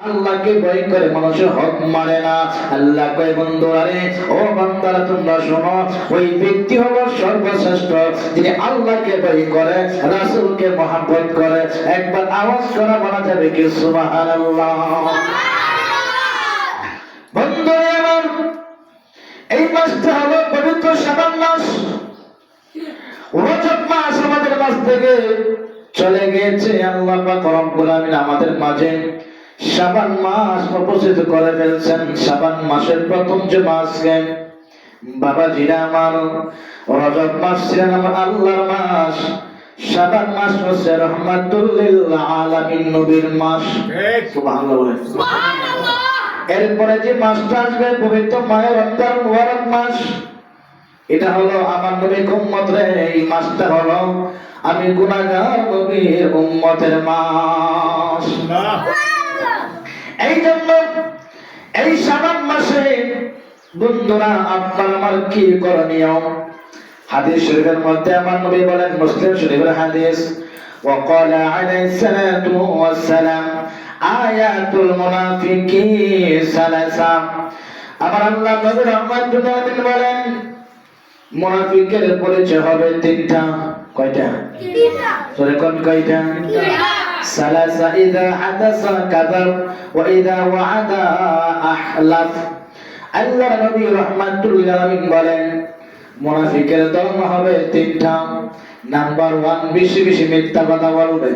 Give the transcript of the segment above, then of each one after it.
আল্লাহকে ভয় করে মানুষের হক মানে না। আল্লাহ কয় বন্ধুরা রে, ও বান্দারা তোমরা শোনো, ওই ব্যক্তি হলো সর্বশ্রেষ্ঠ যিনি আল্লাহকে ভয় করে, রাসূলকে মহব্বত করে। একবার আওয়াজ করা বলা যাবে কি সুবহানাল্লাহ। বন্ধুরা আমার, এই মাসটা হলো পবিত্র শাবান মাস। রজব মাস আমাদের মাঝ থেকে চলে গেছে। আল্লাহ পাক রব্বুল আমিন আমাদের মাঝে শাবান মাস উপস্থিত করে ফেলছেন। শাবান মাসের প্রথম যে মাসকে বাবাজিরা আমার, রজব মাস ছিলেন আমার আল্লাহর মাস, শাবান মাস হচ্ছে রহমাতুল লিল আলামিন, নবীর মাস। সুবহানাল্লাহ বলেন। সুবহানাল্লাহ। এরপরে যে মাসটা আসবে পবিত্র মাহে রমজান মুবারক মাস, এটা হলো আমার নবীর উম্মতের, এই মাসটা হলো আমি গুনাহগার নবীর উম্মতের মাস। এই জন্য এই শাবান মাসে বন্ধুরা আপনার আমার কি করণীয়? হাদিস শরীফের মধ্যে আমার নবী বলেন, মুসলিম শরীফের হাদিস, وقال عليه الصلاة والسلام আয়াতুল মুনাফিকিন সালাসা। আমার আল্লাহ নবী রাহমাতুল আলামিন বলেন, মুনাফিকের পরিচয় হবে তিনটা। কয়টা? তিনটা। সরে কোন কয়টা? তিনটা। সালাসা, ইযা হাদাসা কাযাব ওয়া ইযা ওয়া'আদা আহলাফ। আল্লাহ নবী রাহমাতুল আলামিন বলেন, মুনাফিকের ধর্ম হবে তিনটা। নাম্বার 1, বেশি বেশি মিথ্যা কথা বলবে।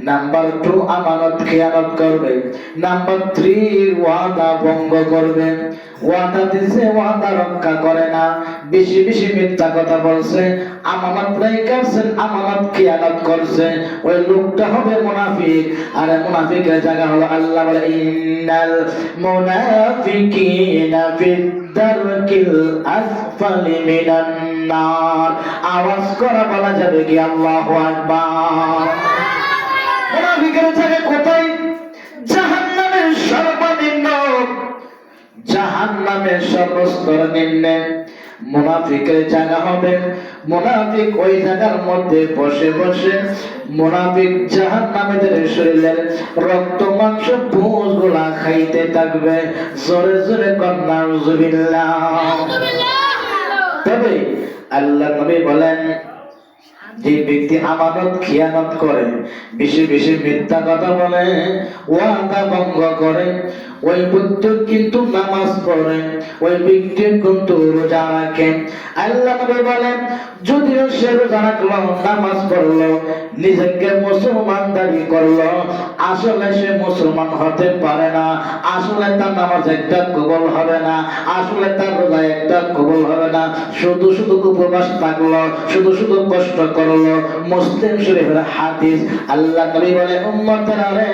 নাম্বার 2, আমানত খেয়ানত করবে। নাম্বার 3, ওয়াদা ভঙ্গ করবে। ওয়াদা দিছে, ওয়াদা রক্ষা করে না, বেশি বেশি মিথ্যা কথা বলছে, আমানত রাইখাছেন, আমানত খেয়ানত করছে, ওই লোকটা হবে মুনাফিক। আর মুনাফিকের জায়গা হলো আল্লাহ বলে, ইন্নাল মুনাফিকিনা ফিদ দারকিল আসফালি মিনান নার। আওয়াজ করে বলা যাবে কি আল্লাহু আকবার। মুনাফিকের জায়গা কোথায়? জাহান্নামের সর্বনিম্ন, জাহান্নামের সর্বস্তর নিম্নে মুনাফিকের জায়গা হবে। মুনাফিক ওই জায়গার মধ্যে বসে বসে মুনাফিক জাহান্নামীদের শরীরের রক্ত মাংস পুঁজগুলা খাইতে থাকবে। জোরে জোরে কন্যা নাউযুবিল্লাহ। তবে আল্লাহ নবী বলেন, যে ব্যক্তি আমানত খেয়ানত করে, বেশি বেশি মিথ্যা কথা বলে, ওয়াদা ভঙ্গ করে, ওই ব্যক্তি কিন্তু নামাজ পড়ে, ওই ব্যক্তি কিন্তু রোজা রাখে। আল্লাহ নবী বলেন, যদিও সে রোজা রাখলো, নামাজ পড়লো, নিজেকে মুসলমান দাবি করলো, আসলে সে মুসলমান হতে পারে না। আসলে তার নামাজ একটা কবুল হবে না, আসলে তার রোজা একটা কবুল হবে না। শুধু শুধু উপবাস থাকলো, শুধু শুধু কষ্ট করলো। মুসলিম শরীফের হাদিস। আল্লাহ নবী বলে, উম্মতেরা রে,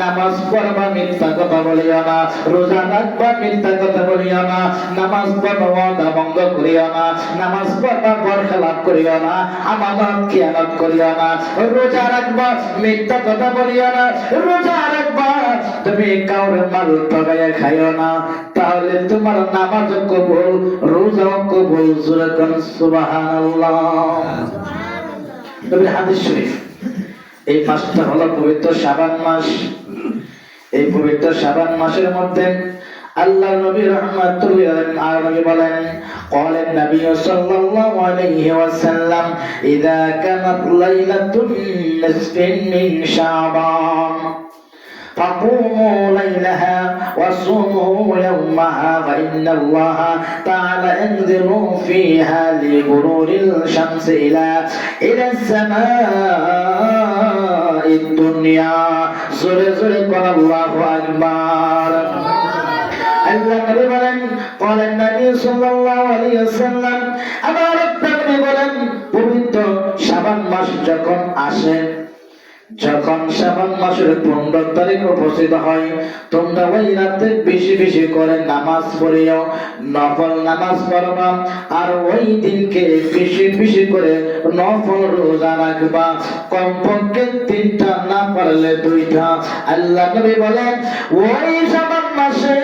নামাজ পড়বা মিথ্যা কথা বলিও না, রোজা রাখবা মিথ্যা কথা বলিও না, নামাজ পড়বা ওয়াদা ভঙ্গ করিও না, নামাজ পড়বা বরখেলাপ করিও না, আমানত খেয়ানত করিও না, রোজা রাখবা মিথ্যা কথা বলিও না, রোজা রাখবা তুমি কাউরে মাল ঠগাইয়া খাইও না, তাহলে তোমার নামাজ কবুল, রোজাও কবুল। জোরে কোন সুবহানাল্লাহ। নবীর হাদিস শরীফ। এই মাসটা হলো পবিত্র শাবান মাস। এই পবিত্র শাবান মাসের মধ্যে আল্লাহ নবী রাহমাতুল্লাহ আলাইহি বলেন, قال النبي صلى الله عليه وسلم إذا كانت ليلة النصف من شعبان فقوموا ليلها وصوموا يومها فإن الله تعالى ينزل فيها لغرور الشمس إلى السماء الدنيا. زر زر قال الله أكبر. আল্লাহ নবী বলেন, قال النبي صلى الله عليه وسلم, আমার নবী বলেন, পবিত্র শাবান মাস যখন আসে, যখন শাবান মাসের 15 তারিখ উপস্থিত হয়, তোমরা ওই রাতে বেশি বেশি করে নামাজ পড়িও, নফল নামাজ পড়বা, আর ওই দিনকে বেশি বেশি করে নফল রোজা রাখবা, কমপক্ষে 3টা, না পারলে 2টা। আল্লাহ নবী বলেন, ওই শাবান মাসে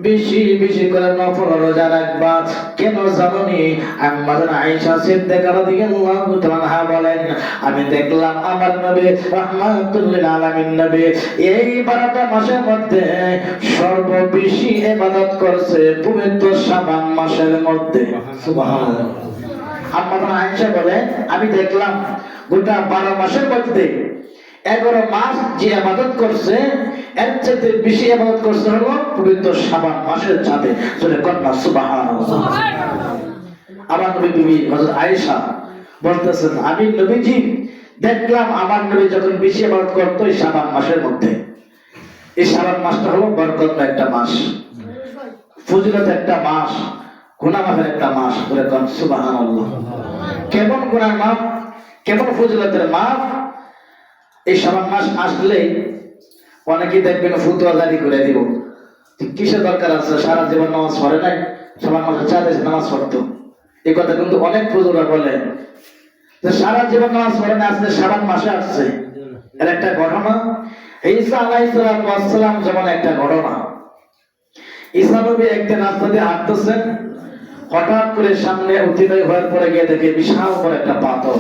বেশি বেশি করে নফল রোজা রাখবা। কেন জানোনি? আম্মা আয়েশা সিদ্দিকা রাদিয়াল্লাহু তাআলা বলেন, আমি দেখলাম আমার নবী রাহমাতুল লিল আলামিন নবী এই 12টা মাসের মধ্যে সর্ববেশি ইবাদত করছে পবিত্র শাবান মাসের মধ্যে। সুবহানাল্লাহ। আম্মা আয়েশা বলে, আমি দেখলাম গোটা 12 মাসের মধ্যে 11 মাস যে ইবাদত করছে এর চেয়ে বেশি ইবাদত করছে হলো পবিত্র শাবান মাসের চাঁদে। জোরে কন্যা সুবহানাল্লাহ। আমার নবী বিবি হযরত আয়েশা বলতেছেন, আমি নবীজি দেখলাম আমার নবী যখন বেশি ইবাদত করতো এই শাবান মাসের মধ্যে। এই শাবান মাসটা হলো বরকতের একটা মাস, ফজিলতের একটা মাস, গুনাহ মাফের একটা মাস। জোরে কন্যা সুবহানাল্লাহ। কেমন গুনাহ মাফ, কেমন ফজিলতের মাফ! এই শাবান মাস আসলেই অনেকেই দেখবেন ফতোয়া জারি করে দিব। কিসের দরকার আছে? সারা জীবন নামাজ পড়ে নাই, শাবান মাসে 4 দিন নামাজ পড়তো। এই কথা কিন্তু অনেক হুজুররা বলে যে সারা জীবন নামাজ পড়ে না, আসলে শাবান মাসে আসছে। এর একটা ঘটনা, ঈসা আলাইহিস সালাম যেমন একটা ঘটনা। ঈসা নবী একদিন রাস্তা দিয়ে হাঁটতেছেন, হঠাৎ করে সামনে অতিবাহী হয়ে পড়ে গিয়ে দেখে বিশাল বড় একটা পাথর।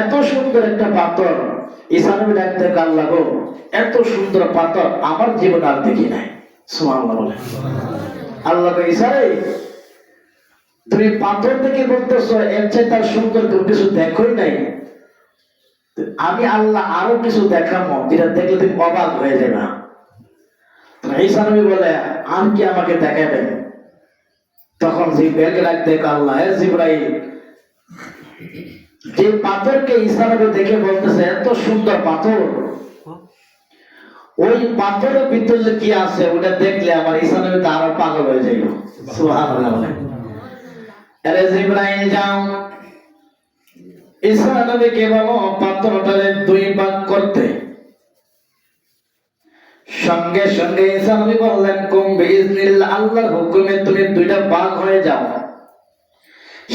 এত সুন্দর একটা পাথর, ঈসা নবী ডাকতে আল্লাহ গো, এত সুন্দর পাথর আমার জীবনে আর দেখি নাই। সুবহানাল্লাহ বলে। আল্লাহ কই, ঈসা রে, তুমি পাথর দেখে বলতেছো এর চেয়ে তার সুন্দর কিছু দেখোই নাই? আমি আল্লাহ আরো কিছু দেখাবো, যেটা দেখলে তুমি অবাক হয়ে যাবে। ঈসা নবী বলে, আর কি আমাকে দেখাবেন? তখন জিবরাইলকে ডাকতে আল্লাহ, হে জিবরাইল, যে পাথরকে ঈসা নবী দেখে বলতেছে এত সুন্দর পাথর, ওই পাথরের ভিতরে কি আছে ওটা দেখলে আমার ঈসা নবী তো আরো পাগল হয়ে যাইব। সুবহানাল্লাহ। আরে জিবরাইল যাও, ঈসা নবীকে বলো পাথরটারে 2 ভাগ করতে। সঙ্গে সঙ্গে ঈসা নবী বললেন, কুম বিইজনিল্লাহ, আল্লাহর হুকুমে তুমি 2টা ভাগ হয়ে যাও।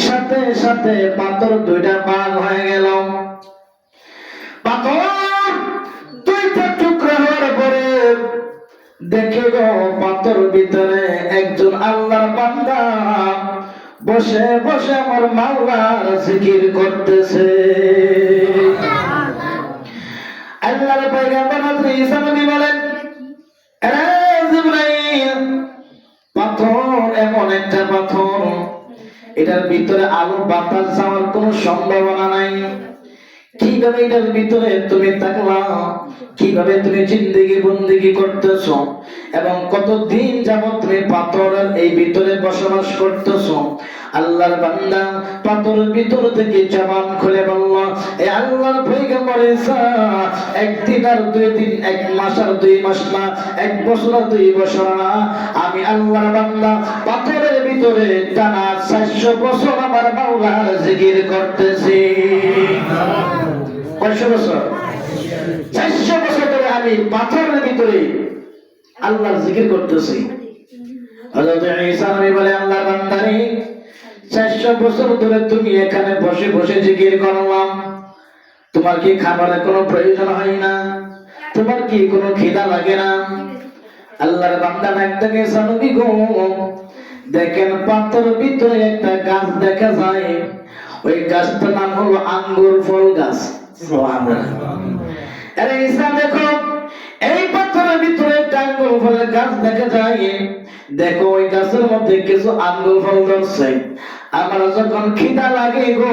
সাথে সাথে পাথর 2টা ভাগ হয়ে গেল। পাথর 2টা টুকরা হওয়ার পরে দেখে গো পাথর ভিতরে একজন আল্লাহর বান্দা বসে বসে আমার মাওলার জিকির করতেছে। আল্লাহর পয়গম্বর হযরত ঈসা নবী বলেন, আরে জিবরাইল, পাথর এমন একটা পাথর, এটার ভিতরে আলো বাতাস যাওয়ার কোনো সম্ভাবনা নাই। কিভাবে এটার ভিতরে তুমি থাকলা, কিভাবে তুমি জিন্দেগি বন্দেগি করতেছো, এবং কতদিন যাবত তুমি পাথরের এই ভিতরে বসবাস করতেছো? আল্লাহর বান্দা পাথরের ভিতর থেকে জবান খুলে বলল, এ আল্লাহর পয়গম্বর ঈসা, 1 দিন আর 2 দিন, 1 মাস আর 2 মাস না, 1 বছর আর 2 বছর না, আমি আল্লাহর বান্দা পাথরের ভিতরে টানা 400 বছর আমার মাওলার জিকির করতেছি। কয়শো বছর? 400 বছর ধরে আমি পাথরের ভিতরে আল্লাহর জিকির করতেছি। হযরত ঈসা নবী বলে, আল্লাহর বান্দারে, 400 বছর ধরে তুমি এখানে বসে বসে জিকির করলাম, তোমার কি খাবারের কোনো প্রয়োজন হয় না? তোমার কি কোনো খিদা লাগে না? আল্লাহর বান্দা ডাকতে ঈসা নবী গো, দেখেন পাথরের ভিতরে একটা গাছ দেখা যায়, ওই গাছটার নাম হলো আঙ্গুর ফল গাছ। আরে ঈসা দেখো, এই পাথরের ভিতরে একটা আঙ্গুর ফলের গাছ দেখা যায়, দেখো ওই গাছের মধ্যে কিছু আঙ্গুর ফল ধরছে। আমার যখন খিদা লাগে গো,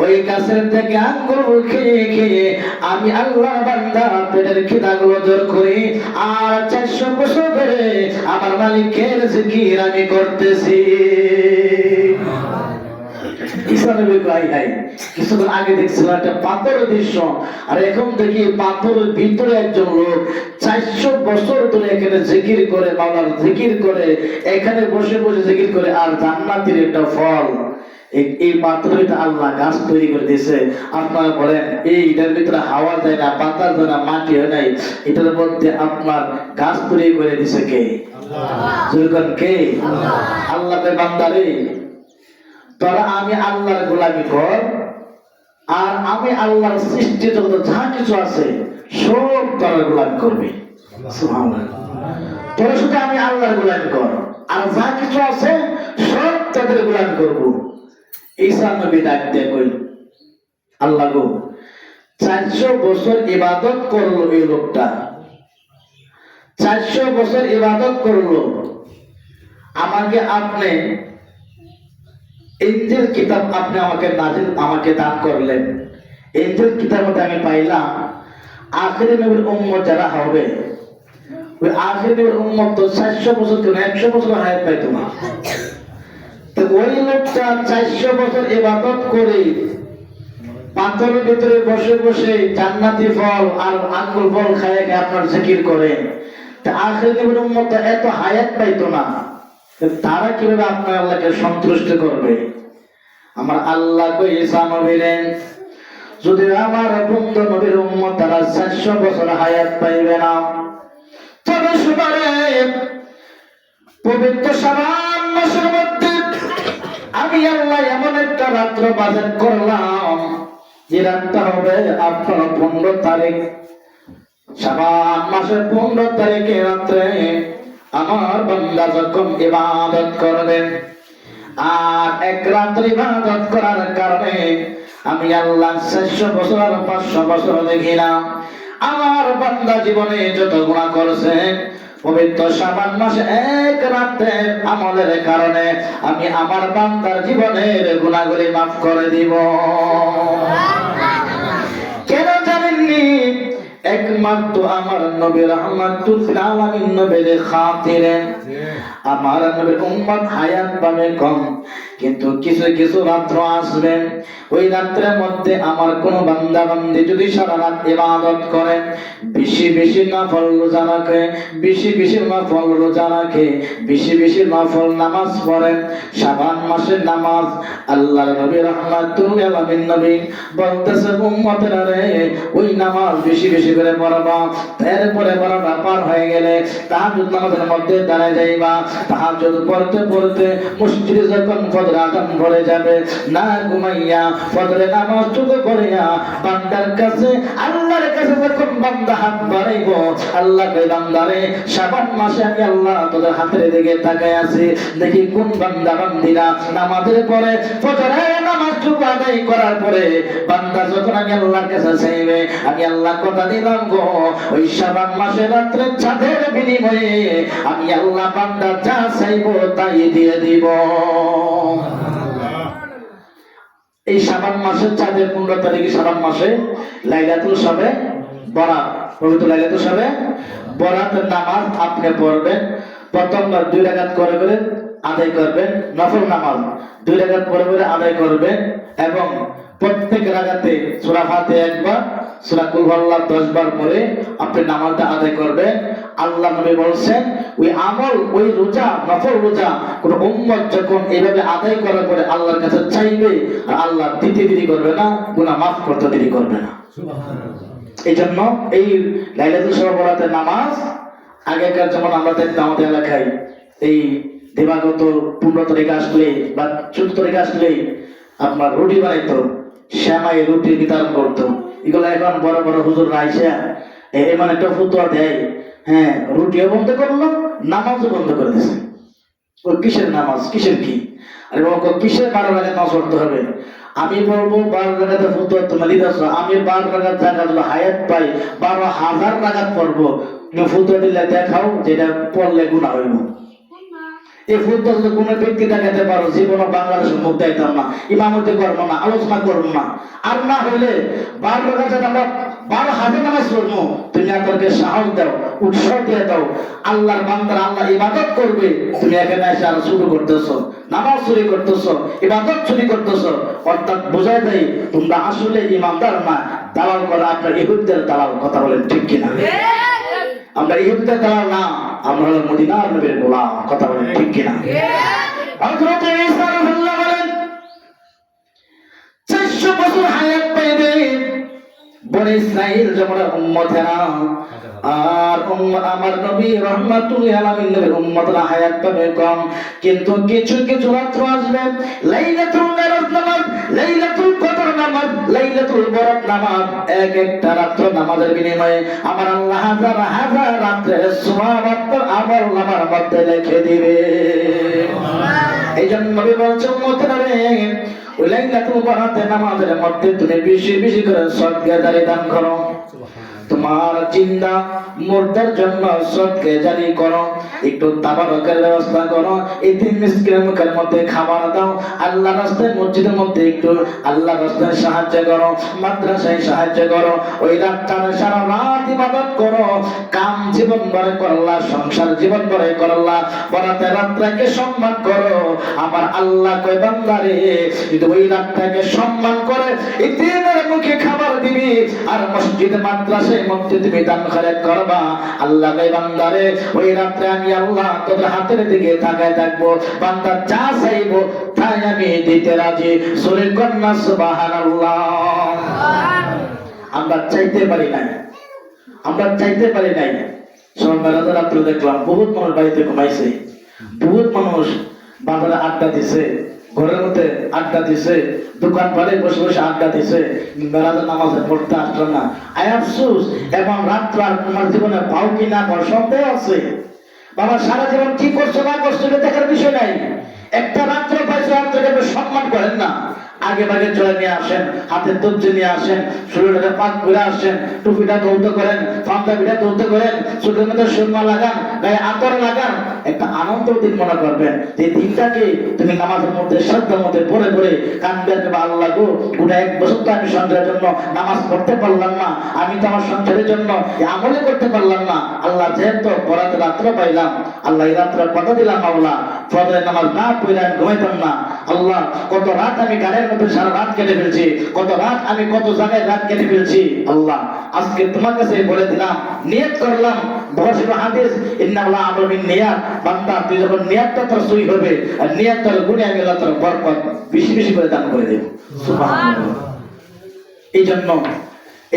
ওই গাছের থেকে আঙ্গুর খেয়ে খেয়ে আমি আল্লাহর বান্দা পেটের খিদা গুলো দূর করি, আর 400 বছর ধরে আমার মালিকের জিকির আমি করতেছি। কিছুক্ষণ আগে দেখছিলাম একটা পাথরের দৃশ্য, আর এখন দেখি পাথরের ভিতরে একজন লোক 400 বছর ধরে এখানে জিকির করে, মাওলার জিকির করে, এখানে বসে বসে জিকির করে, আর জান্নাতের একটা ফল এই পাথরের আল্লাহ গাছ তৈরি করে দিয়েছে। আপনারা বলেন, এইটার ভিতরে হাওয়া যায় না, বাতাস যায় না, মাটি হয় নাই, এটার মধ্যে আপনার গাছ তৈরি করে দিয়েছে কে? আল্লাহ। কে? আল্লাহ। বান্দারে, তোরা আমি আল্লাহর গোলামি কর, আর আমি আল্লাহর সৃষ্টি যত যা কিছু আছে সব তোরা গোলামি করবে। সুবহানাল্লাহ। তোরা শুধু আমি আল্লাহর গোলামি কর, আর যা কিছু আছে সব তাদের গোলামি করবো। ঈসা নবী ডাক দিয়ে কইল, আল্লাহ গো, 400 বছর ইবাদত করলো এই লোকটা, 400 বছর ইবাদত করলো, আমাকে আপনি ইনজিল কিতাব আপনি আমাকে দান করলেন। ইনজিল কিতাবতে আমি পাইলাম আখিরি নবীর উম্মত যারা হবে, ওই আখিরি নবীর উম্মত তো 400 বছর কেন 100 বছর হায়াত পাইতো না। তো ওই লোকটা 400 বছর ইবাদত করে পাথরের ভিতরে বসে বসে জান্নাতি ফল আর আঙ্গুর ফল খায় আপনার জিকির করে, তা আখিরি নবীর উম্মত এত হায়াত পাইতো না, তারা কিভাবে আপনার আল্লাহকে সন্তুষ্ট করবে? আমার আল্লাহ কই ঈসা নবীরে, যদি আমার বন্ধু নবীর উম্মত তারা 400 বছর হায়াত পাইবে না, তবে সুবারে পবিত্র শাবান মাসের মধ্যে আমি আল্লাহ এমন একটা রাত্র বাজেট করলাম, যে রাতটা হবে আপনার 15 তারিখ, শাবান মাসের 15 তারিখে রাত্রে আমার বান্দা যখন ইবাদত করবেন, আর এক রাত্রি ইবাদত করার কারণে আমি আল্লাহ 400 বছর আর 500 বছর দেখিলাম আমার বান্দা জীবনে যত গুনাহ করেছে, পবিত্র শাবান মাসে এক রাতের আমলের কারণে আমি আমার বান্দার জীবনের গুনাহগুলি মাফ করে দিব। কেন জানেননি? একমাত্র আমার নবী রাহমাতুল লিল আলামিন নবীর খাতিরে আমার নবীর উম্মত হায়াত পাবে কম, কিন্তু কিছু কিছু রাত্র আসবে, ওই রাত্রের মধ্যে আমার কোন বান্দা বান্দি যদি সারা রাত ইবাদত করে, বেশি বেশি নফল রোজা রাখে, বেশি বেশি নফল রোজা রাখে, বেশি বেশি নফল নামাজ পড়ে, শাবান মাসের নামাজ আল্লাহর নবী রাহমাতুল লিল আলামিন নবী বলতেছে, উম্মতেরা রে, ওই নামাজ বেশি বেশি করে পড়বা, এরপরে পড়াটা পার হয়ে গেলে তাহাজ্জুদ নামাজের মধ্যে দাঁড়ায় যাইবা, তাহাজ্জুদ পড়তে পড়তে মসজিদে যখন ফজর আযান পড়ে যাবে, না ঘুমাইয়া ফজরের নামাজ টুকু পড়িয়া বান্দার কাছে আল্লাহর কাছে যখন বান্দা হাত বাড়াইব, আল্লাহ কই, বান্দারে শাবান মাসে আমি আল্লাহ তোদের হাতের দিকে তাকায় আছি, দেখি কোন বান্দা বান্দিরা নামাজের পরে ফজরের নামাজ টুকু আদায় করার পরে বান্দা যখন আমি আল্লাহর কাছে চাইবে, আমি আল্লাহ কথা দিলাম গো, ওই শাবান মাসে রাত্রে চাঁদের বিনিময়ে আমি আল্লাহ বান্দা যা চাইবো তাই দিয়ে দিব। এই শাবান মাসের চাঁদের 15 তারিখে শাবান মাসে লাইলাতুল শবে বরাত, পবিত্র লাইলাতুল শবে বরাতের নামাজ আপনি পড়বেন। প্রথমবার 2 রাকাত করে করে আদায় করবেন, নফল নামাজ 2 রাকাত করে করে আদায় করবেন, এবং প্রত্যেক রাকাতে সূরা ফাতিহা একবার, সূরা কুল হুয়াল্লাহ 10 বার পড়ে আপনি নামাজটা আদায় করবেন। আল্লাহ নবী বলেন, ওই আমল, ওই রোজা, নফল রোজা কোন উম্মত যখন এইভাবে আদায় করার পরে আল্লাহর কাছে চাইবে, আর আল্লাহ দিতে দেরি করবে না, গুনাহ মাফ করতে দেরি করবে না। সুবহানাল্লাহ। এই জন্য এই লাইলাতুল শবে বরাতের নামাজ আগেকার যেমন আমরা দেখতাম আমাদের এলাকায় এই দিবাগত 15 তারিখ আসলে বা 14 তারিখ আসলে আপনার রুটি বানাইতো, শ্যামাই রুটি বিতরণ করতো, এগুলো এখন বড় বড় হুজুর আইসা এমন একটা ফতোয়া দেয়, হ্যাঁ রুটিও বন্ধ করলো, নামাজও বন্ধ করে দিয়েছে। ওই কিসের নামাজ, কিসের কি? আরে বাবা, কিসের 12 রাকাত নামাজ পড়তে হবে? আমি বলবো 12 রাকাতের ফতোয়া তোমরা দিতেছ, আমি 12 রাকাত জাকাত হায়াত পাই 12,000 রাকাত পড়বো, তুমি ফতোয়া দিলে দেখাও যেটা পড়লে গুনাহ হইব। এই ফতোয়া যদি কোনো ব্যক্তি দেখাতে পারো, জীবনে বাংলাদেশের মুখ দেখাইতাম না, ইমামতি করবো না, আলোচনা করবো না, আর না হলে 12 রাকাত আমরা 12,000 নামাজ পড়বো, তুমি আপনাকে সাহস দাও, উৎসাহ দিয়ে দাও, আল্লাহর বান্দারা আল্লাহ ইবাদত করবে, তুমি এখানে এসে আর শুরু করতেছো, নামাজ চুরি করতেছো, ইবাদত চুরি করতেছো, অর্থাৎ বোঝায় দেয় তোমরা আসলে ইমানদার না, দালাল করা আপনার ইহুদদের দালাল। কথা বলেন ঠিক কিনা? আমরা ইহুদিদের দালাল না, আমরা হলো মদিনার নবীর গোলাম। কথা বলেন ঠিক কিনা? হযরত ঈসা রাদিয়াল্লাহু বলেন 400 বছর হায়াত পাইবে বনি ইসরাইল যেমন উম্মতেরা, আর আমার নবী রাহমাতুল লিল আলামিন নবীর উম্মতরা হায়াত পাবে কম, কিন্তু কিছু কিছু রাত্র আসবে লাইলাতুল নামাজ, লাইলাতুল কদর নামাজ, লাইলাতুল বরাত নামাজ, এক একটা রাত্র নামাজের বিনিময়ে আমার আল্লাহ হাজার হাজার রাত্রের সওয়াব আমল নামার মধ্যে লিখে দিবে। এই জন্য নবী বলছেন উম্মতেরা রে, ওই লাইলাতুল বরাতের নামাজের মধ্যে তুমি বেশি বেশি করে সদকা জারি দান করো। তোমার জিন্দা মুর্দার জন্য সদকা জারি করো, একটু তাবারকের ব্যবস্থা করো, এতিম মিসকিনের মুখের মধ্যে খাবার দাও, আল্লাহর রাস্তায় মসজিদের মধ্যে একটু আল্লাহর রাস্তায় সাহায্য করো, মাদ্রাসায় সাহায্য করো, ওই রাতটা সারা রাত ইবাদত করো, কাম জীবন ভরে করলা, সংসার জীবন ভরে করলা, বরাতের রাতটাকে সম্মান করো। আমার আল্লাহ কয় বান্দারে, যদি ওই রাতটাকে সম্মান করে এতিমের মুখে খাবার দিবি আর মসজিদে মাদ্রাসায় মধ্যে তুমি দান খয়রাত করবা, আল্লাহ কয় বান্দারে ওই রাতে আমি আল্লাহ তোদের হাতের দিকে তাকায় থাকবো, বান্দা যা চাইবো তাই আমি দিতে রাজি। সূরা কন্যা সুবহানাল্লাহ। আমরা চাইতে পারি নাই, আমরা চাইতে পারি নাই। সকাল রাত্রে দেখলাম বহুত মানুষ বাড়িতে ঘুমাইছে, বহুত মানুষ বাজারে আড্ডা দিছে, ঘরের মধ্যে আড্ডা দিছে, দোকান পাড়ে বসে বসে আড্ডা দিছে, মেরাজের নামাজে পড়তে আসলো না। আয় আফসোস, এবং রাত্র আর তোমার জীবনে পাও কি না পাও সন্দেহ আছে। বাবা সারা জীবন কি করছো না করছো এটা দেখার বিষয় নাই, একটা রাত্র পাইছো, রাত্রকে সম্মান করেন না। আগে ভাগে চলে নিয়ে আসেন, হাতের তবজি নিয়ে আসেন, শরীরটাকে পাক করে আসেন, টুপিটা ধৌত করেন, পাঞ্জাবিটা ধৌত করেন, চোখের মধ্যে সুরমা লাগান, গায়ে আতর লাগান, একটা আনন্দ দিন মনে করবেন। যে দিনটাকে তুমি নামাজের মধ্যে শ্রদ্ধার মধ্যে পড়ে পড়ে কানবে, আল্লাহ গো, গোটা এক বছর তো আমি সংসারের জন্য নামাজ পড়তে পারলাম না, আমি তো আমার সংসারের জন্য আমলে করতে পারলাম না, আল্লাহ যেহেতু পড়াতে রাত্রে পাইলাম, আল্লাহ এই রাত্রে কথা দিলাম, আল্লাহ ফজরের নামাজ না পড়লে আমি ঘুমাইতাম না। আল্লাহ কত রাত আমি গানের মধ্যে সারা রাত কেটে ফেলছি, কত রাত আমি কত জায়গায় রাত কেটে ফেলছি। আল্লাহ আজকে তোমার কাছে বলে দিলাম, নিয়ত করলাম, বহর হাদিস ইন্নাল্লাহ আমরু বিন নিয়াত, বান্দা তুই যখন নিয়তটা তোর সই হবে আর নিয়তের গুণে আমি আল্লাহ তোর বরকত বেশি বেশি করে দান করে দেব। সুবহানাল্লাহ। এই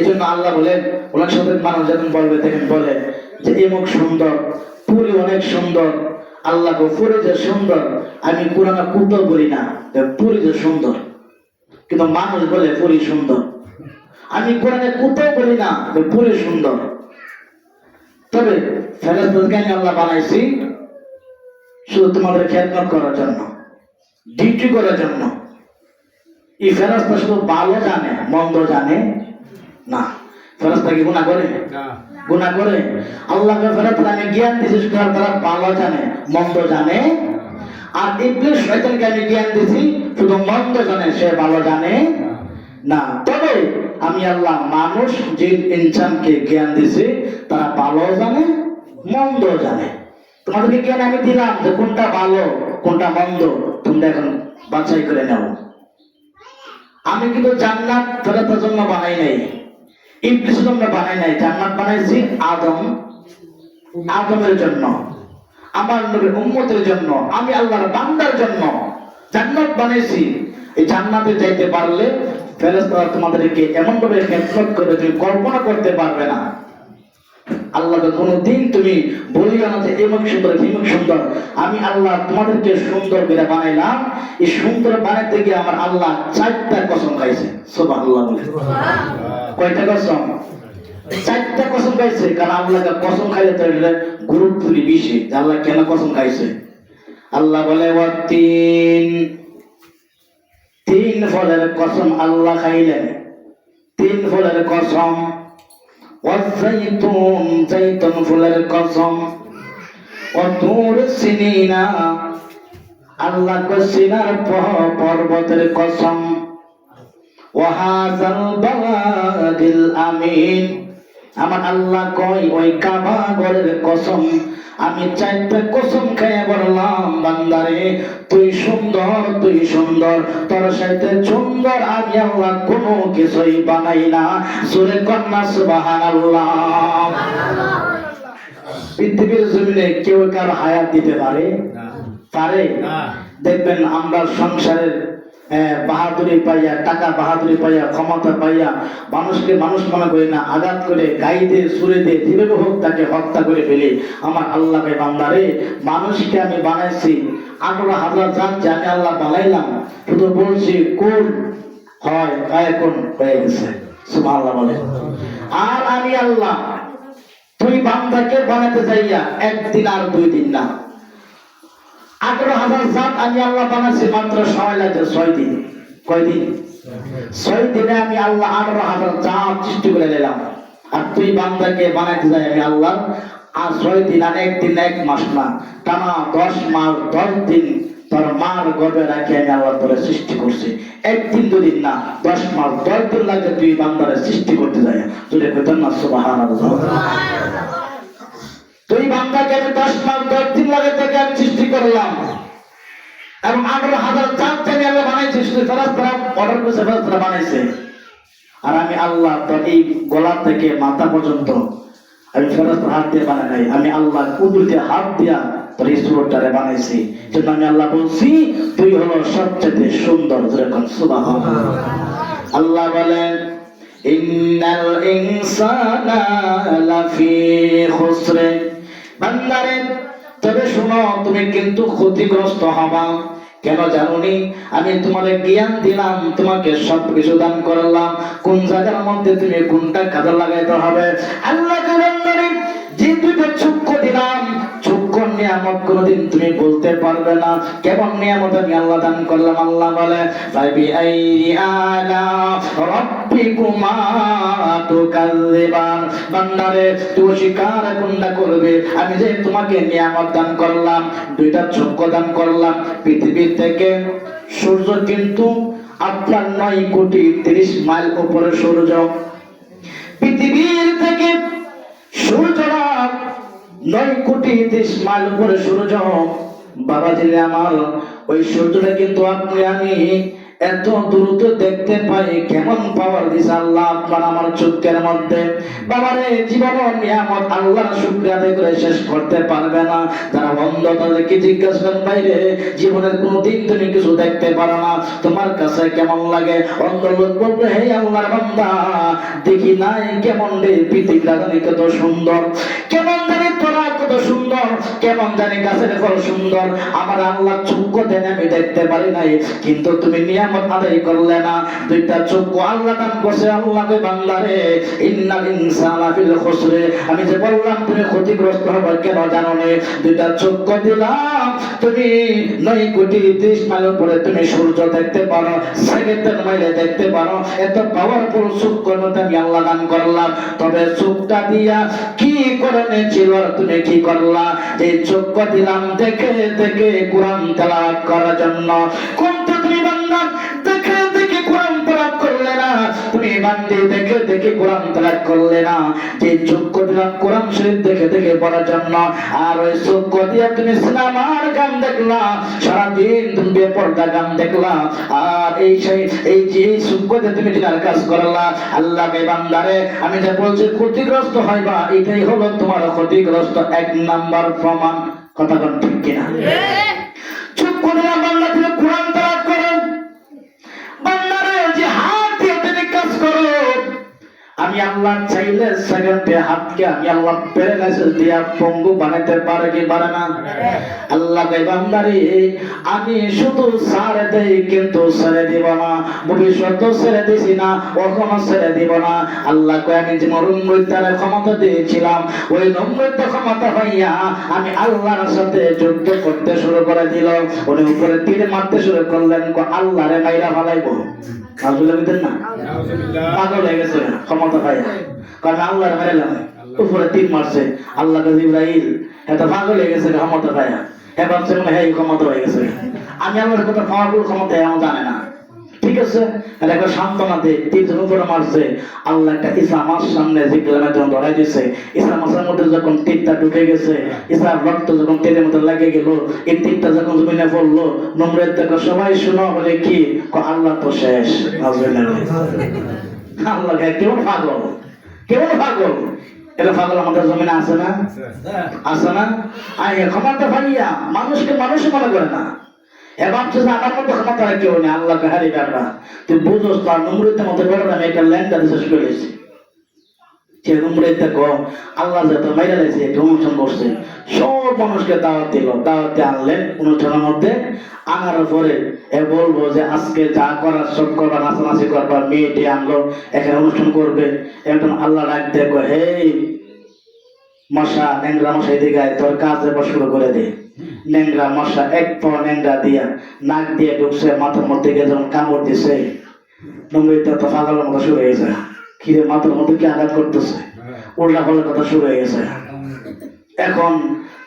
জন্য আল্লাহ বলেন, ওনার সাথে মানুষ যখন বলবে দেখেন বলে যে এমক সুন্দর, পুরি অনেক সুন্দর, আল্লাহ পুরি যে সুন্দর, আমি পুরানা কুতো বলি না, পুরি যে সুন্দর, কিন্তু মানুষ বলে পুরি সুন্দর। আমি কোরআনে কোথাও বলি না পুরি সুন্দর। তবে ফেরেশতাদেরকে আমি আল্লাহ বানাইছি শুধু তোমাদের খেদমত করার জন্য, ডিউটি করার জন্য। এই ফেরেশতা শুধু ভালো জানে, মন্দ জানে না। ফেরেশতা কি গুনাহ করে? গুনাহ করে? আল্লাহকে ফেরেশতা আমি জ্ঞান দিয়েছি শুধু তারা ভালো জানে, মন্দ জানে। আর ইবলিস শয়তানকে আমি জ্ঞান দিয়েছি শুধু মন্দ জানে, সে ভালো জানে না। তবে আমি আল্লাহ মানুষ যে ইনসানকে জ্ঞান দিয়েছি তারা ভালো জানে, মন্দ জানে। তোমাদেরকে জ্ঞান আমি দিলাম যে কোনটা ভালো কোনটা মন্দ, তোমরা এখন বাছাই করে নাও। আমি কিন্তু জান্নাত ফেরেশতার জন্য বানাই নাই, ইবলিসের জন্য বানাই নাই। জান্নাত বানাইছি আদমের জন্য, আমার নবীর উম্মতের জন্য, আমি আল্লাহর বান্দার জন্য জান্নাত বানাইছি। এই জান্নাতে যাইতে পারলে ফেরেশতারা তোমাদেরকে এমন ভাবে খেদমত করবে তুমি কল্পনা করতে পারবে না। আল্লাহকে কোনোদিন তুমি বলিও না যে এমন সুন্দর এমন সুন্দর। আমি আল্লাহ তোমাদেরকে সুন্দর করে বানাইলাম, এই সুন্দর বানাইতে গিয়ে আমার আল্লাহ 4টা কসম খাইছে। সুবহানাল্লাহ বলে কয়টা কসম? 4টা কসম খাইছে। কারণ আল্লাহকে কসম খাইলে তো গুরুত্ব বেশি, আল্লাহ কেন কসম খাইছে। আল্লাহ বলে তিন ফলের কসম আল্লাহ খাইলেন, 3 ফলের কসম। জাইতুন ফুলের কসম, তুর সিনিনা আল্লাহ সিনার পর্বতের কসম, ওয়াহাযাল বালাদিল আমিন আমার আল্লাহ কয় ওই কাবা ঘরের কসম। আমি 4টা কসম খেয়ে বললাম বান্দারে তুই সুন্দর, তুই সুন্দর, তোর সাথে সুন্দর আমি আল্লাহ কোনো কিছুই বানাই না। সূরা কন্যা সুবহানাল্লাহ। পৃথিবীর জমিনে কেউ কার হায়াত দিতে পারে? দেখবেন আমরা সংসারের বাহাদুরি পাইয়া, টাকা বাহাদুরি পাইয়া, ক্ষমতা পাইয়া মানুষকে মানুষ মনে করি না, আঘাত করে গাই দিয়ে সুরে দিয়ে যেভাবে হোক তাকে হত্যা করে ফেলি। আমার আল্লাহ বান্দারে মানুষকে আমি বানাইছি 18,000 জাত যে আমি আল্লাহ বানাইলাম, শুধু বলছি কোন হয় কায়কুন হয়ে গেছে। সুবহানাল্লাহ বলে। আর আমি আল্লাহ তুই বান্দাকে বানাতে যাইয়া একদিন আর 2 দিন না, 18,000 জাত আমি আল্লাহ বানাচ্ছি মাত্র সময় লাগে 6 দিন। কয়দিন? 6 দিনে আমি আল্লাহ 18,000 জাত সৃষ্টি করে নিলাম। আর তুই বান্দাকে বানাইতে যাই আমি আল্লাহ আর 6 দিন আর 1 দিন 1 মাস না, টানা 10 মাস 10 দিন তোর মার গর্ভে রাখি আমি আল্লাহ তোরে সৃষ্টি করছি। 1 দিন 2 দিন না, 10 মাস 10 দিন লাগে তুই বান্দারে সৃষ্টি করতে যাই। তুই কইতেন না সুবহানাল্লাহ। তুই বান্দাকে আমি 10 মাস 10 দিন লাগে তোকে আমি সৃষ্টি করলাম এবং 18,000 জাত থেকে আল্লাহ বানাইছে। শুধু ফেরেশতারা অর্ডার করেছে, ফেরেশতারা বানাইছে। আর আমি আল্লাহ তোর এই গলা থেকে মাথা পর্যন্ত আমি ফেরেশতার হাত দিয়ে বানাই নাই, আমি আল্লাহ কুদরতে হাত দিয়া তোর এই সুরটারে বানাইছি। সেজন্য আমি আল্লাহ বলছি তুই হলো সবচেয়ে সুন্দর। যেরকম সুবহানাল্লাহ। আল্লাহ বলেন ইন্নাল ইনসানা লাফি খুসর। বান্দারে তবে শোনো তুমি কিন্তু ক্ষতিগ্রস্ত হবা। কেন জানোনি? আমি তোমাকে জ্ঞান দিলাম, তোমাকে সবকিছু দান করলাম, কোন জায়গার মধ্যে তুমি কোনটা কাজে লাগাইতে হবে। আল্লাহ যে 2টা চক্ষু দিলাম, চক্ষু নিয়ামত কোনদিন তুমি বলতে পারবে না কেমন নিয়ামত আমি আল্লাহ দান করলাম। আল্লাহ বলে ফাবি আইয়ি আলা রাব্বিকুমা তুকাযিবান। বান্দারে তুই স্বীকার কোনটা করবে? আমি যে তোমাকে নিয়ামত দান করলাম, 2টা চক্ষু দান করলাম। পৃথিবীর থেকে সূর্য কিন্তু আপনার 9,30,00,000 মাইল উপরে সূর্য। পৃথিবীর থেকে সূর্যরা 9,30,00,000 মাইল উপরে সূর্য। বাবা দিলে আমার ওই সূর্যটা কিন্তু আপনি আমি এত দ্রুত দেখতে পাই। কেমন পাওয়ার দিছে আল্লাহ আপনার আমার চোখের মধ্যে। বাবারে জীবন নিয়ামত আল্লাহর শুকরিয়া আদায় করে শেষ করতে পারবে না। যারা অন্ধ তাদেরকে জিজ্ঞাসা করেন বাইরে জীবনের কোনদিন তুমি কিছু দেখতে পারো না, তোমার কাছে কেমন লাগে? অন্ধ লোক বলবে হে আল্লাহর বান্দা দেখি নাই কেমন রে পৃথিবীটা জানি কত সুন্দর, কেমন জানি তোরা কত সুন্দর, কেমন জানি গাছের ফল সুন্দর। আমার আল্লাহ চক্ষু দেন আমি দেখতে পারি নাই, কিন্তু তুমি নিয়ামত আদায় করলে না। 2টা চক্ষু আল্লাহ দান করছে। আল্লাহ কই বান্দারে ইন্নাল ইনসানা ফিল খুসরে। আমি যে বললাম তুমি ক্ষতিগ্রস্ত হবে কেন জানো নে? 2টা চক্ষু দিলাম, তুমি 9,30,00,000 মাইল উপরে তুমি সূর্য দেখতে পারো, সেকেন্ডের মাইলে দেখতে পারো। এত পাওয়ারফুল চক্ষু আমি আল্লাহ দান করলাম। তবে চোখটা দিয়া কি করে নেছিল তুমি কি করলা? যে চক্ষু দিলাম দেখে দেখে কোরআন তেলাওয়াত করার জন্য। কোনটা তুমি বান্দা দেখে দেখে কোরআন তেলাওয়াত করলে না, তুমি বান্দি দেখে দেখে কোরআন তেলাওয়াত করলে না। যে চক্ষু দিলাম কোরআন শরীফ দেখে দেখে পড়ার জন্য, আর ওই চক্ষু দিয়ে তুমি সিনেমার গান দেখলা, সারাদিন তুমি বেপরদা গান দেখলা, আর এই যে চক্ষু দিয়ে তুমি দিনার কাজ করলা। আল্লাহকে বান্দারে আমি যে বলছি ক্ষতিগ্রস্ত হইবা, এটাই হলো তোমার ক্ষতিগ্রস্ত 1 নাম্বার প্রমাণ। কথা কোন ঠিক কিনা? চক্ষু দিলাম বান্দা তুমি কোরআন তেলাওয়াত করো, বান্দারে যে হাত দিয়ে তুমি কাজ করো। আমি আল্লাহ চাইলে সেকেন্ডে হাতকে আমি আল্লাহ প্যারালাইসিস দিয়া পঙ্গু বানাইতে পারে কি পারে না? আল্লাহ কই বান্দারে আমি শুধু ছেড়ে দেই কিন্তু ছেড়ে দিব না, ভবিষ্যৎ ছেড়ে দিছি না, কখনো ছেড়ে দিব না। আল্লাহ কই আমি যে নম্রতার ক্ষমতা দিয়েছিলাম, ওই নম্রতা ক্ষমতা হইয়া আমি আল্লাহর সাথে যুদ্ধ করতে শুরু করে দিল। উনি উপরে তীর মারতে শুরু করলেন, আল্লাহরে মাইরা ফেলাইবো। আসলে বুঝলেন না? পাগল হয়ে গেছে ক্ষমতা পাই, কারণ আল্লাহর মেরেলাম উপরে তীর মারছে। আল্লাহ ইব্রাহিম এত পাগল হয়ে গেছে ক্ষমতা পাই, হ্যাঁ ভাবছে মনে হয় ক্ষমতা হয়ে গেছে। আমি আল্লাহর কথা পাওয়ারফুল ক্ষমতা এমন জানে না। ঠিক আছে, একটা সান্ত্বনা দিয়ে তীর উপরে মারছে। আল্লাহ একটা ঈসা আমার সামনে জিজ্ঞাসা মাধ্যমে ধরাই দিছে। ঈসা মাসের মধ্যে যখন তীরটা ঢুকে গেছে, ঈসার রক্ত যখন তীরের মধ্যে লেগে গেল, এই তীরটা যখন জমিনে পড়লো, নম্রের দেখো সবাই শোনো বলে কি আল্লাহ তো শেষ। আল্লাহ কেমন পাগল, কেমন পাগল। এটা পাগল আমাদের জমিনে আছে না? আছে না? ক্ষমতা ভাইয়া মানুষকে মানুষ মনে করে না। এবার আমার মতো ক্ষমতা কেউ নেই। আল্লাহকে হারিয়ে বেড়া তুই বুঝোস তার নম্রিতের মতো বেড়া আমি একটা ল্যান্ডার শেষ করেছি। সে রুমরে দেখো আল্লাহ যত মাইরা দিয়েছে একটা অনুষ্ঠান করছে, সব মানুষকে দাওয়াত দিল, দাওয়াতে আনলেন অনুষ্ঠানের মধ্যে। আনার পরে এ বলবো যে আজকে যা করার সব করবা, নাচানাচি করবা, মেয়েটি আনলো এখানে অনুষ্ঠান করবে। একজন আল্লাহ ডাক দেখো, হে মশা, ন্যাংরা মশা এদিকে আয়, তোর কাজ এবার শুরু করে দে। ন্যাংরা মশা এক পাওয়া ন্যাংরা দিয়া নাক দিয়ে ঢুকছে, মাথার মধ্যে গিয়ে যখন কামড় দিছে, নম্বরটা তো পাগলের মতো শুরু হয়ে গেছে। কিরে মাথার মধ্যে কি আঘাত করতেছে, উল্টা পাল্টা কথা শুরু হয়ে গেছে। এখন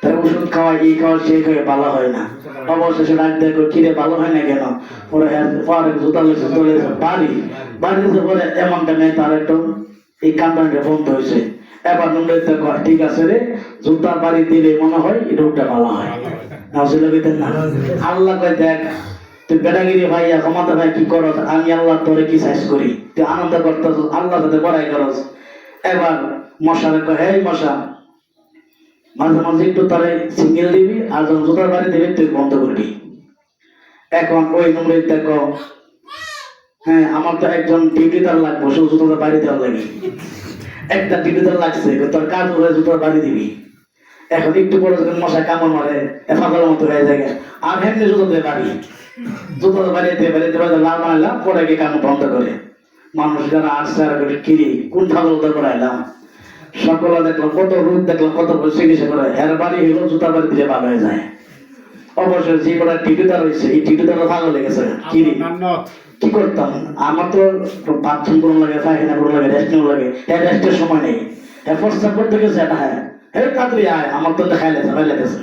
তার ওষুধ খাওয়া, এই খাওয়া, সেই খাওয়া ভালো হয় না। অবশেষে ডাক দেখো, কিরে ভালো হয় না কেন? পরে জুতা লেগেছে, চলে গেছে বাড়িতে পরে এমনটা নেই, তার একটু এই কান্দানটা বন্ধ হয়েছে। এবার নম্বর দেখো, ঠিক আছে রে, জুতা বাড়ি দিলে মনে হয় এই রোগটা ভালো হয়। আল্লাহ কয়, দেখ তুই বেটাগিরি ভাইয়া ক্ষমতা ভাই কি করস, আমি আল্লাহ তোরে কি সাইজ করি, তুই আনন্দ করতেছ, আল্লাহ সাথে বড়াই করস। এবার মশা কয়, হে মশা, মাঝে মাঝে একটু তারে সিঙ্গেল দিবি, আর যখন জুতার বাড়ি দিবি তুই বন্ধ করবি। এখন ওই নম্বরে দেখো, হ্যাঁ আমার তো একজন ডিউটিদার লাগবে, শুধু জুতার বাড়ি দেওয়ার লাগে। একটা ডিউটিদার লাগছে, তোর কাজ হয়ে জুতার বাড়ি দিবি। এখন একটু পরে যখন মশা কামড় মারে, ফাঁকার মতো হয়ে যায়, আর এমনি জুতোতে বাড়ি, জুতোতে বাড়িতে বাড়িতে লাল মারলাম, পরে গিয়ে কামড় বন্ধ করে। মানুষ যারা আসছে আর কিরি কোন ফাঁকা উদ্ধার করে এলাম, সকলে দেখলাম কত রূপ, দেখলাম কত চিকিৎসা করে, এর বাড়ি হলো জুতার বাড়ি দিলে ভালো হয়ে যায়। অবশ্যই যে কটা টিভিদার হয়েছে, এই টিভিদারও ভালো লেগেছে। কি করতাম, আমার তো বাথরুম কোনো লাগে, পায়খানা কোনো লাগে, রেস্ট নেওয়া লাগে, হ্যাঁ রেস্টের সময় নেই, হ্যাঁ প্রস্তাব করতে গেছে, হ্যাঁ হ্যাঁ তাড়াতাড়ি আয়, আমার তো খাই লেগেছে।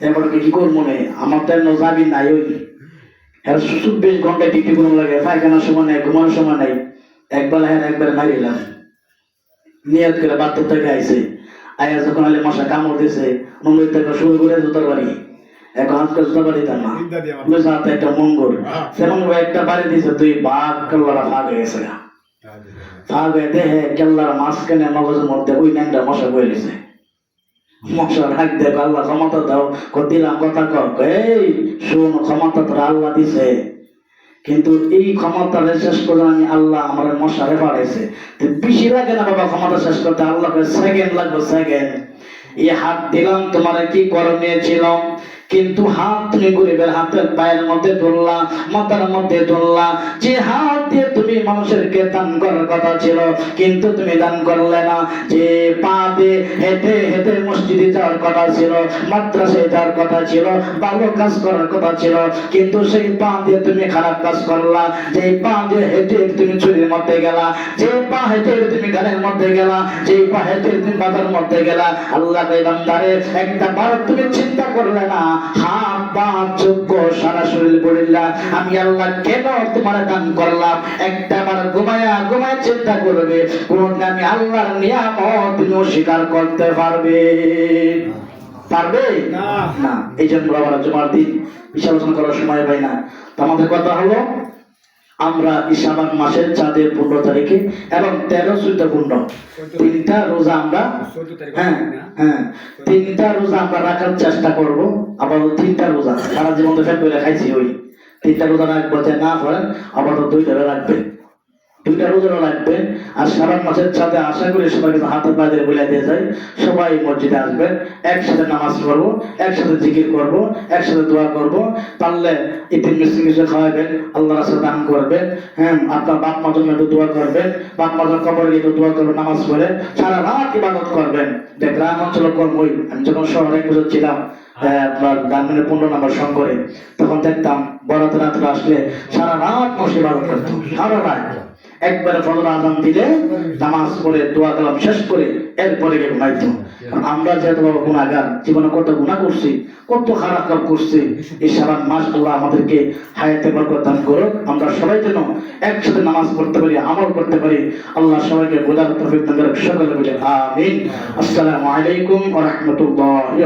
এবার কি করবো মনে, আমার তো যাবি নাই, ওই হ্যাঁ 24 ঘন্টায় ডিউটি কোনো লাগে, পায়খানার সময় নেই, ঘুমানোর সময় নেই। একবার হ্যাঁ একবার মারিলাম, নিয়ত করে বাথরুম থেকে আইসে, আয়া যখন আলে মশা কামড় দিয়েছে, মঙ্গল থেকে শুরু করে জুতার বাড়ি। এখন আজকাল জুতা বাড়ি তার না, বুঝতে একটা মঙ্গল সেমন একটা বাড়ি দিয়েছে, তুই বাঘ কেল্লারা ভাগ হয়ে গেছে, ভাগ হয়ে দেহে কেল্লার মাঝখানে মগজের মধ্যে ওই ন্যাংটা মশা বয়ে গেছে। মশা ডাক দেখ, আল্লাহ ক্ষমতা দাও, দিলাম কথা কর, এই শোন ক্ষমতা তোর আল্লাহ দিছে, কিন্তু এই ক্ষমতা শেষ করে আমি আল্লাহ আমার মশারে বাড়াইছে, বেশি লাগে না বাবা ক্ষমতা শেষ করতে, আল্লাহ সেকেন্ড লাগবে, সেকেন্ড। এই হাত দিলাম তোমার কি করণীয় ছিল, কিন্তু হাত তুমি গরিবের হাতের পায়ের মধ্যে ধরলা, মাথার মধ্যে ধরলা, যে হাত দিয়ে তুমি মানুষেরকে দান করার কথা ছিল কিন্তু তুমি দান করলে না, যে পা দিয়ে হেঁটে হেঁটে মসজিদে যাওয়ার কথা ছিল, মাদ্রাসায় যাওয়ার কথা ছিল, ভালো কাজ করার কথা ছিল, কিন্তু সেই পা দিয়ে তুমি খারাপ কাজ করলা, যে পা দিয়ে হেঁটে তুমি চুরির মধ্যে গেলা, যে পা হেঁটে তুমি গানের মধ্যে গেলা, যে পা হেঁটে তুমি বাজার মধ্যে গেলা। আল্লাহ কয় বান্দারে, একটা বার তুমি চিন্তা করলে না, হাত পা চোখ সারা শরীর পড়িলা, আমি আল্লাহ কেন তোমার দান করলাম? একটা বার ঘুমায়া ঘুমায় চিন্তা করবে, কোনদিন আমি আল্লাহর নিয়ামত তুমি অস্বীকার করতে পারবে পারবে না? এই জন্য বাবা জুমার দিন বিশাল আলোচনা করার সময় পাই না। তো আমাদের কথা হলো, আমরা শাবান মাসের চাঁদের 15 তারিখে এবং 13, 14, 15 তিনটা রোজা আমরা তিনটা রোজা আমরা রাখার চেষ্টা করব। আবার 3টা রোজা সারা জীবন তো ফেট করে খাইছি, ওই 3টা রোজা রাখবো, যে না করেন আবার 2টা রাখবে, 2টা রোজা রাখবে। আর শাবান মাসের চাঁদে আশা করি সবাই হাতে পায়ে বলে দিয়ে যায়, সবাই মসজিদে আসবে, একসাথে নামাজ পড়বো, একসাথে জিকির করব, একসাথে দোয়া করব, পারলে ইতিম মিসকিন কিছু খাওয়াবেন, আল্লাহ রাস্তায় দান করবেন, হ্যাঁ আপনার বাপ মা জন্য একটু দোয়া করবেন, বাপ মা জন্য কবরে একটু দোয়া করবেন, নামাজ পড়ে সারা রাত ইবাদত করবেন। গ্রাম অঞ্চল কর্মই, আমি যখন শহরে 1 বছর ছিলাম, আপনার গ্রামের 15 নম্বর শঙ্করে, তখন দেখতাম বরাত রাত্রে আসলে সারা রাত বসে ইবাদত করতো, সারা রাত। একবারে ফজর আযান দিলে নামাজ পড়ে দোয়া কালাম শেষ করে এরপরে গিয়ে ঘুমাইতো। আমরা যেহেতু বাবা গুনাহগার, জীবনে কত গুনাহ করছি, কত খারাপ কাজ করছি, এই শাবান মাস আল্লাহ আমাদেরকে হায়াতে বরকত দান করুক। আমরা সবাই যেন একসাথে নামাজ পড়তে পারি, আমল করতে পারি। আল্লাহ সবাইকে বোঝার তৌফিক দান করুক, সকলে বলে আমিন। আসসালামু আলাইকুম ওয়া রাহমাতুল্লাহি।